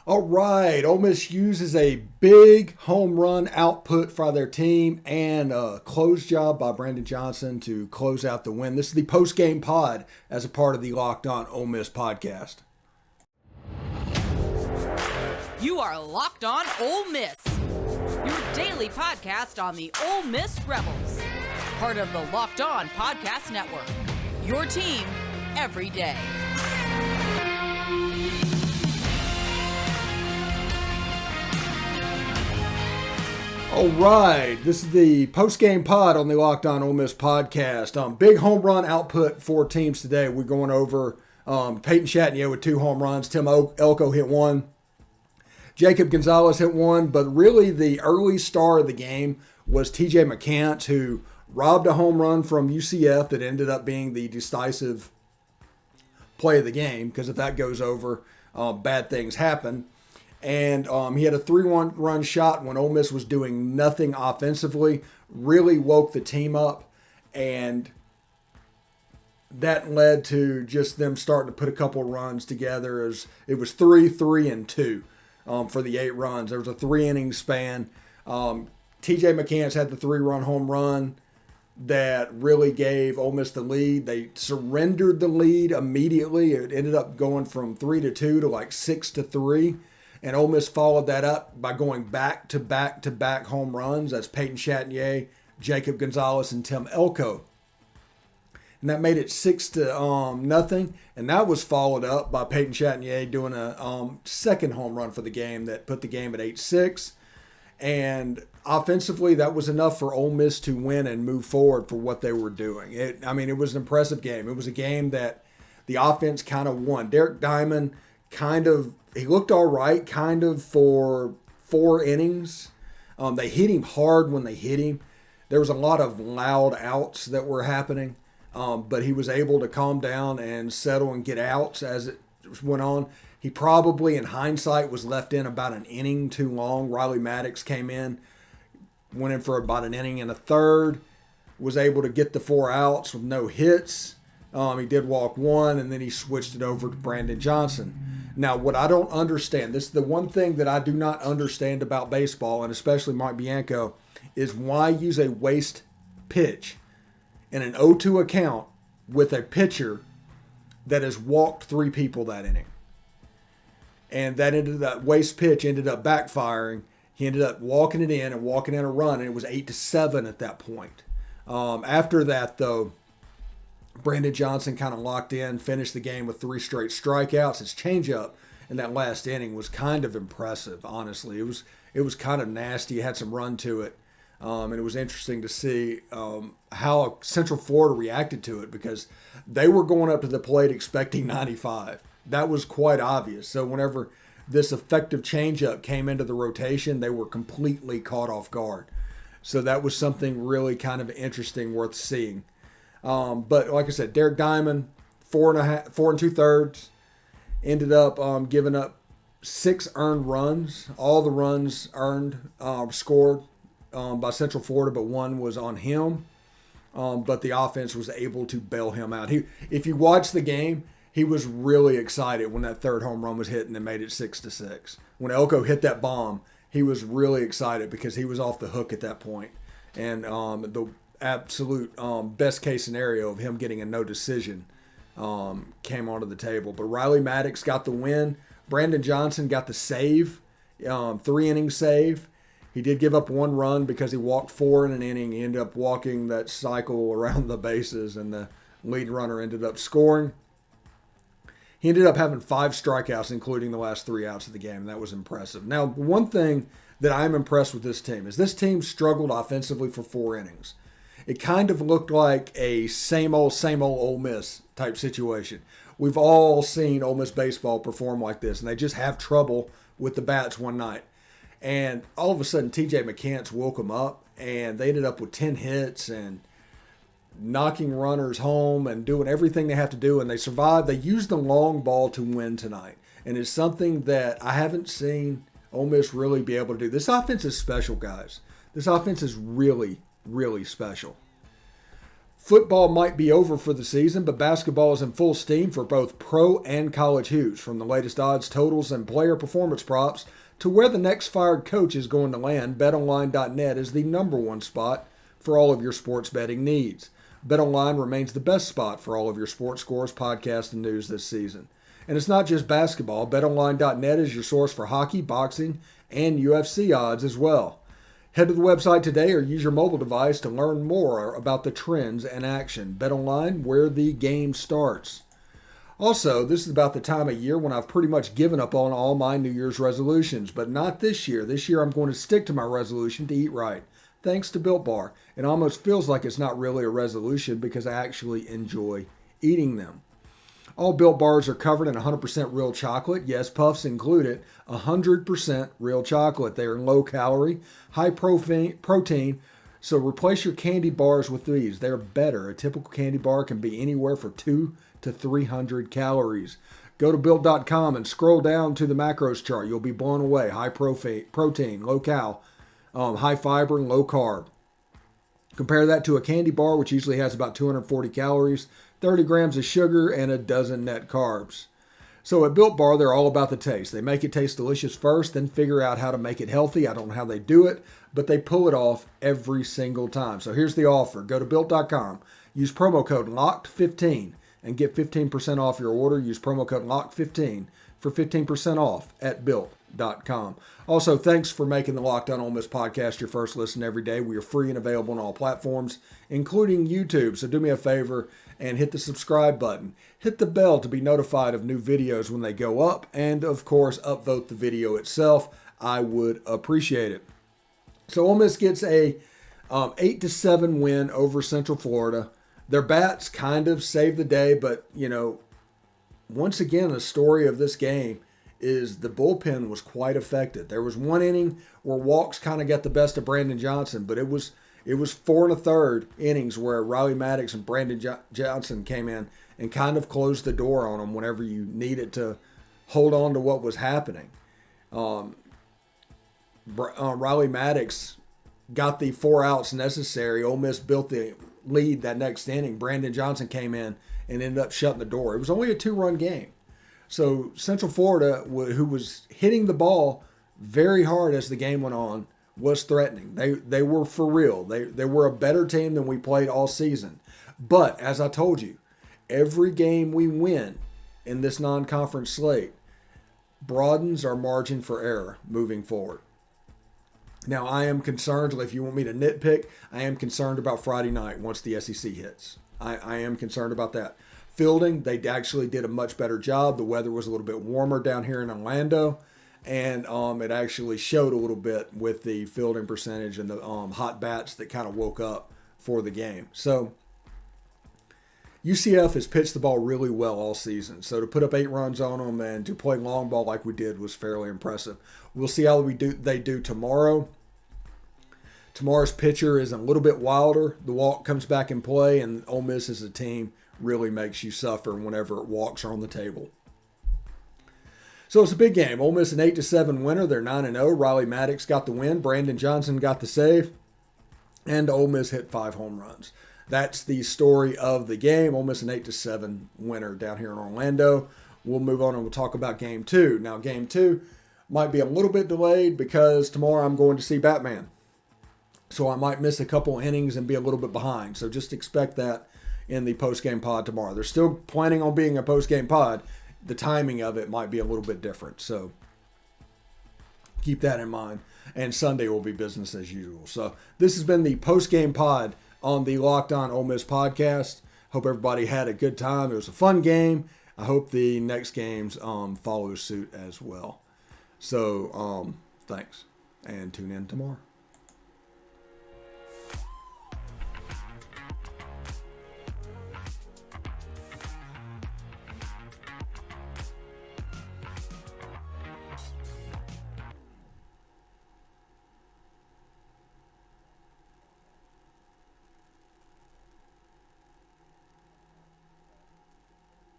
All right, Ole Miss uses a big home run output for their team and a close job by Brandon Johnson to close out the win. This is the post-game pod as a part of the Locked On Ole Miss podcast. You are Locked On Ole Miss, your daily podcast on the Ole Miss Rebels, part of the Locked On Podcast Network, your team every day. All right, this is the post-game pod on the Locked On Ole Miss podcast. Big home run output for teams today. We're going over Peyton Chatagnier with 2 home runs. Tim Elko hit 1. Jacob Gonzalez hit 1. But really the early star of the game was TJ McCants, who robbed a home run from UCF that ended up being the decisive play of the game. Because if that goes over, bad things happen. And he had a 3-run shot when Ole Miss was doing nothing offensively, really woke the team up, and that led to just them starting to put a couple runs together. It was 3, 3, and 2 for the 8 runs. There was a 3-inning span. TJ McCants had the 3-run home run that really gave Ole Miss the lead. They surrendered the lead immediately. It ended up going from 3-2 to like 6-3. And Ole Miss followed that up by going back-to-back home runs. That's Peyton Chatagnier, Jacob Gonzalez, and Tim Elko. And that made it 6-0. And that was followed up by Peyton Chatagnier doing a second home run for the game that put the game at 8-6. And offensively, that was enough for Ole Miss to win and move forward for what they were doing. It was an impressive game. It was a game that the offense kind of won. Derek Diamond he looked all right kind of for 4 innings. They hit him hard when they hit him. There was a lot of loud outs that were happening, but he was able to calm down and settle and get outs as it went on. He probably, in hindsight, was left in about an inning too long. Riley Maddox came in, went in for about an inning and a third, was able to get the 4 outs with no hits. He did walk 1, and then he switched it over to Brandon Johnson. Now, what I don't understand, this is the one thing that I do not understand about baseball, and especially Mike Bianco, is why use a waste pitch in an 0-2 account with a pitcher that has walked 3 people that inning. And that waste pitch ended up backfiring. He ended up walking it in and walking in a run, and it was 8-7 at that point. After that, though, Brandon Johnson kind of locked in, finished the game with 3 straight strikeouts. His changeup in that last inning was kind of impressive, honestly. It was kind of nasty. It had some run to it. And it was interesting to see how Central Florida reacted to it because they were going up to the plate expecting 95. That was quite obvious. So whenever this effective changeup came into the rotation, they were completely caught off guard. So that was something really kind of interesting, worth seeing. But like I said, Derek Diamond, 4 2/3, ended up giving up 6 earned runs. All the runs scored by Central Florida, but 1 was on him. But the offense was able to bail him out. If you watch the game, he was really excited when that 3rd home run was hit and it made it 6-6. When Elko hit that bomb, he was really excited because he was off the hook at that point. And the absolute best case scenario of him getting a no decision came onto the table. But Riley Maddox got the win. Brandon Johnson got the save, 3-inning save. He did give up 1 run because he walked 4 in an inning. He ended up walking that cycle around the bases, and the lead runner ended up scoring. He ended up having 5 strikeouts, including the last 3 outs of the game. That was impressive. Now, one thing that I'm impressed with this team is this team struggled offensively for 4 innings. It kind of looked like a same old Ole Miss type situation. We've all seen Ole Miss baseball perform like this, and they just have trouble with the bats one night. And all of a sudden, TJ McCants woke them up, and they ended up with 10 hits and knocking runners home and doing everything they have to do, and they survived. They used the long ball to win tonight, and it's something that I haven't seen Ole Miss really be able to do. This offense is special, guys. This offense is really, really special. Football might be over for the season, but basketball is in full steam for both pro and college hoops. From the latest odds, totals, and player performance props to where the next fired coach is going to land, BetOnline.net is the number one spot for all of your sports betting needs. BetOnline remains the best spot for all of your sports scores, podcasts, and news this season. And it's not just basketball. BetOnline.net is your source for hockey, boxing, and UFC odds as well. Head to the website today or use your mobile device to learn more about the trends and action. BetOnline, where the game starts. Also, this is about the time of year when I've pretty much given up on all my New Year's resolutions, but not this year. This year I'm going to stick to my resolution to eat right, thanks to Built Bar. It almost feels like it's not really a resolution because I actually enjoy eating them. All Built Bars are covered in 100% real chocolate. Yes, puffs included. 100% real chocolate. They are low calorie, high protein, so replace your candy bars with these. They're better. A typical candy bar can be anywhere from 200 to 300 calories. Go to Built.com and scroll down to the macros chart. You'll be blown away. High protein, low cal, high fiber, and low carb. Compare that to a candy bar, which usually has about 240 calories, 30 grams of sugar, and a dozen net carbs. So at Built Bar, they're all about the taste. They make it taste delicious first, then figure out how to make it healthy. I don't know how they do it, but they pull it off every single time. So here's the offer. Go to Built.com. Use promo code LOCKED15 and get 15% off your order. Use promo code LOCKED15 for 15% off at Built.com. Also, thanks for making the Locked On Ole Miss podcast your first listen every day. We are free and available on all platforms, including YouTube. So do me a favor and hit the subscribe button. Hit the bell to be notified of new videos when they go up. And, of course, upvote the video itself. I would appreciate it. So Ole Miss gets a 8-7 win over Central Florida. Their bats kind of saved the day, but, once again, the story of this game is the bullpen was quite affected. There was one inning where walks kind of got the best of Brandon Johnson, but it was 4 1/3 innings where Riley Maddox and Brandon Johnson came in and kind of closed the door on them whenever you needed to hold on to what was happening. Riley Maddox got the 4 outs necessary. Ole Miss built the lead that next inning. Brandon Johnson came in and ended up shutting the door. It was only a 2-run game. So Central Florida, who was hitting the ball very hard as the game went on, was threatening. They were for real. They were a better team than we played all season. But as I told you, every game we win in this non-conference slate broadens our margin for error moving forward. Now, I am concerned, if you want me to nitpick, I am concerned about Friday night once the SEC hits. I am concerned about that. Fielding, they actually did a much better job. The weather was a little bit warmer down here in Orlando, and it actually showed a little bit with the fielding percentage and the hot bats that kind of woke up for the game. So UCF has pitched the ball really well all season. So to put up 8 runs on them and to play long ball like we did was fairly impressive. We'll see how they do tomorrow. Tomorrow's pitcher is a little bit wilder. The walk comes back in play, and Ole Miss as a team really makes you suffer whenever walks are on the table. So it's a big game. Ole Miss an 8-7 winner. They're 9-0. Riley Maddox got the win. Brandon Johnson got the save. And Ole Miss hit 5 home runs. That's the story of the game. Ole Miss an 8-7 winner down here in Orlando. We'll move on and we'll talk about Game 2. Now, Game 2 might be a little bit delayed because tomorrow I'm going to see Batman. So I might miss a couple innings and be a little bit behind. So just expect that in the post-game pod tomorrow. They're still planning on being a post-game pod. The timing of it might be a little bit different. So keep that in mind. And Sunday will be business as usual. So this has been the post-game pod on the Locked On Ole Miss podcast. Hope everybody had a good time. It was a fun game. I hope the next games follow suit as well. So thanks, and tune in tomorrow.